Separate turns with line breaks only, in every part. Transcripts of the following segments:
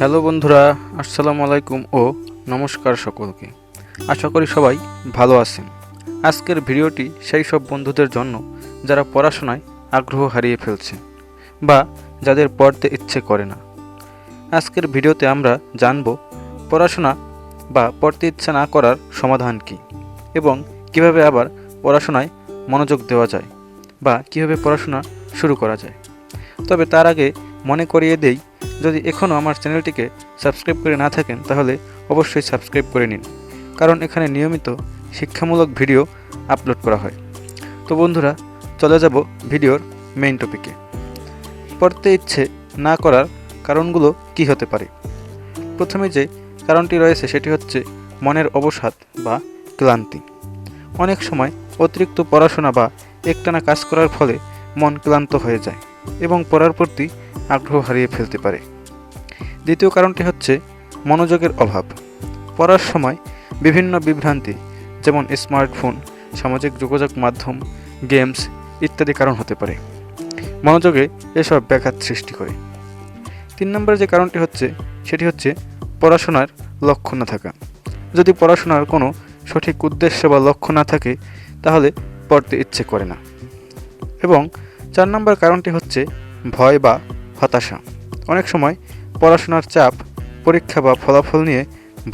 Hello বন্ধুরা, আসসালামু আলাইকুম ও নমস্কার সকলকে। আশা করি সবাই ভালো আছেন। আজকের ভিডিওটি সেই সব বন্ধুদের জন্য যারা পড়াশোনায় আগ্রহ হারিয়ে ফেলছে বা যাদের পড়তে ইচ্ছে করে না। আজকের ভিডিওতে আমরা জানব পড়াশোনা বা পড়তে ইচ্ছা না করার সমাধান কী এবং কিভাবে আবার পড়াশোনায় মনোযোগ দেওয়া যায় বা কিভাবে পড়াশোনা শুরু করা যায়। তবে তার আগে মনে করিয়ে দেই, যদি এখনও আমার চ্যানেলটিকে সাবস্ক্রাইব করে না থাকেন তাহলে অবশ্যই সাবস্ক্রাইব করে নিন, কারণ এখানে নিয়মিত শিক্ষামূলক ভিডিও আপলোড করা হয়। তো বন্ধুরা, চলে যাব ভিডিওর মেইন টপিকে। পড়তে ইচ্ছে না করার কারণগুলো কি হতে পারে। প্রথমে যে কারণটি রয়েছে সেটি হচ্ছে মনের অবসাদ বা ক্লান্তি। অনেক সময় অতিরিক্ত পড়াশোনা বা একটানা কাজ করার ফলে মন ক্লান্ত হয়ে যায় এবং পড়ার প্রতি আগ্রহ হারিয়ে ফেলতে পারে। দ্বিতীয় কারণটি হচ্ছে মনোযোগের অভাব। পড়ার সময় বিভিন্ন বিভ্রান্তি, যেমন স্মার্টফোন, সামাজিক যোগাযোগ মাধ্যম, গেমস ইত্যাদি কারণ হতে পারে। মনোযোগে এসব ব্যাঘাত সৃষ্টি করে। 3 নম্বরে যে কারণটি হচ্ছে সেটি হচ্ছে পড়াশোনার লক্ষ্য না থাকা। যদি পড়াশোনার কোনো সঠিক উদ্দেশ্য বা লক্ষ্য না থাকে তাহলে পড়তে ইচ্ছে করে না। এবং 4 নম্বর কারণটি হচ্ছে ভয় বা হতাশা। অনেক সময় পড়াশোনার চাপ, পরীক্ষা বা ফলাফল নিয়ে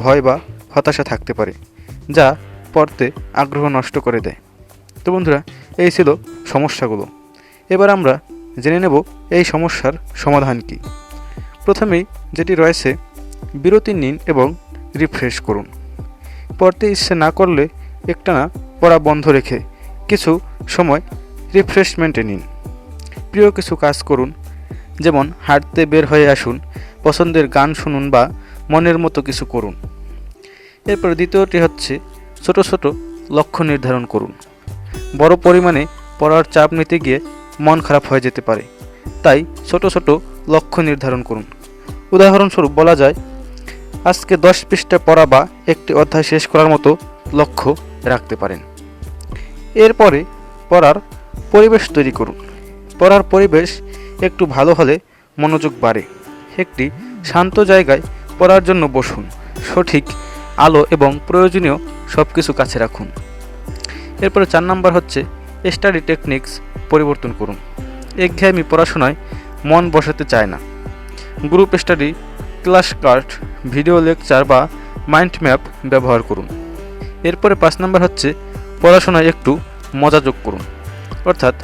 ভয় বা হতাশা থাকতে পারে, যা পড়তে আগ্রহ নষ্ট করে দেয়। তো বন্ধুরা, এই ছিল সমস্যাগুলো। এবার আমরা জেনে নেব এই সমস্যার সমাধান কী। প্রথমেই যেটি রয়েছে, বিরতি নিন এবং রিফ্রেশ করুন। পড়তে ইচ্ছে না করলে একটানা পড়া বন্ধ রেখে কিছু সময় রিফ্রেশমেন্টে নিন। প্রিয় কিছু কাজ করুন, যেমন হাঁটতে বের হয়ে আসুন, পছন্দের গান শুনুন বা মনের মতো কিছু করুন। এরপর দ্বিতীয়টি হচ্ছে ছোট ছোট লক্ষ্য নির্ধারণ করুন। বড় পরিমাণে পড়ার চাপ নিতে গিয়ে মন খারাপ হয়ে যেতে পারে, তাই ছোট ছোট লক্ষ্য নির্ধারণ করুন। উদাহরণস্বরূপ বলা যায়, আজকে 10 পৃষ্ঠা পড়া বা একটি অধ্যায় শেষ করার মতো লক্ষ্য রাখতে পারেন। এরপরে পড়ার পরিবেশ তৈরি করুন। পড়ার পরিবেশ একটু ভালো হলে মনোযোগ বাড়ে। একটি শান্ত জায়গায় পড়ার জন্য বসুন। সঠিক আলো এবং প্রয়োজনীয় সব কিছু কাছে রাখুন। এরপরে 4 নম্বর হচ্ছে স্টাডি টেকনিক্স পরিবর্তন করুন। একঘেয়েমি পড়াশোনায় মন বসাতে চায় না। Group study, class card, video lecture বা মাইন্ড ম্যাপ ব্যবহার করুন। এরপরে 5 নম্বর হচ্ছে পড়াশোনায় একটু মজা যোগ করুন। অর্থাৎ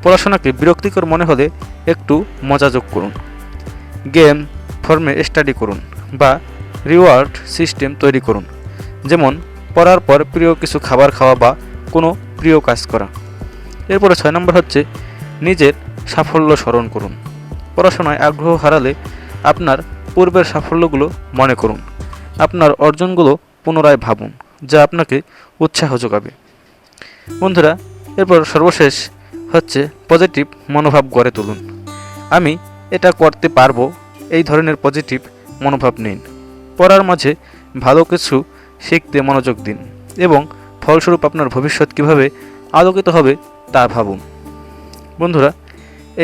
পড়াশোনাকে বিরক্তিকর মনে হলে একটু মজা যোগ করুন। গেম ফর্মে স্টাডি করুন বা রিওয়ার্ড সিস্টেম তৈরি করুন, যেমন পড়ার পর প্রিয় কিছু খাবার খাওয়া বা কোনো প্রিয় কাজ করা। এরপরে 6 নম্বর হচ্ছে নিজের সাফল্য স্মরণ করুন। পড়াশোনায় আগ্রহ হারালে আপনার পূর্বের সাফল্যগুলো মনে করুন। আপনার অর্জনগুলো পুনরায় ভাবুন, যা আপনাকে উৎসাহ যোগাবে। বন্ধুরা, এরপর সর্বশেষ হচ্ছে পজিটিভ মনোভাব গড়ে তুলুন। আমি এটা করতে পারবো, এই ধরনের পজিটিভ মনোভাব নিন। পড়ার মাঝে ভালো কিছু শিখতে মনোযোগ দিন এবং ফলস্বরূপ আপনার ভবিষ্যৎ কীভাবে আলোকিত হবে তা ভাবুন। বন্ধুরা,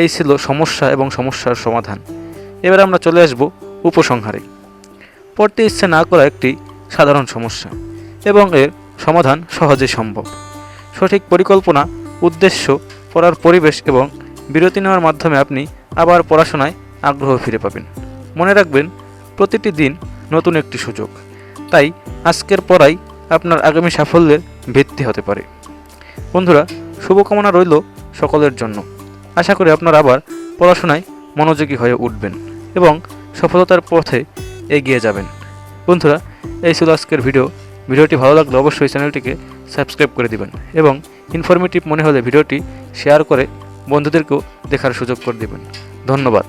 এই ছিল সমস্যা এবং সমস্যার সমাধান। এবার আমরা চলে আসব উপসংহারে। পড়তে ইচ্ছে না করা একটি সাধারণ সমস্যা এবং এর সমাধান সহজেই সম্ভব। সঠিক পরিকল্পনা, উদ্দেশ্য, পড়ার পরিবেশ এবং বিরতি নেওয়ার মাধ্যমে আপনি আবার পড়াশোনায় আগ্রহ ফিরে পাবেন। মনে রাখবেন, প্রতিটি দিন নতুন একটি সুযোগ। তাই আজকের পড়াই আপনার আগামী সাফল্যের ভিত্তি হতে পারে। বন্ধুরা, শুভকামনা রইল সকলের জন্য। আশা করি আপনারা আবার পড়াশোনায় মনোযোগী হয়ে উঠবেন এবং সফলতার পথে এগিয়ে যাবেন। বন্ধুরা, এই ছিল আজকের ভিডিওটি ভালো লাগলে অবশ্যই চ্যানেলটিকে সাবস্ক্রাইব করে দিবেন এবং ইনফরমেটিভ মনে হলে ভিডিওটি শেয়ার করে বন্ধুদেরকেও দেখার সুযোগ করে দিবেন। ধন্যবাদ।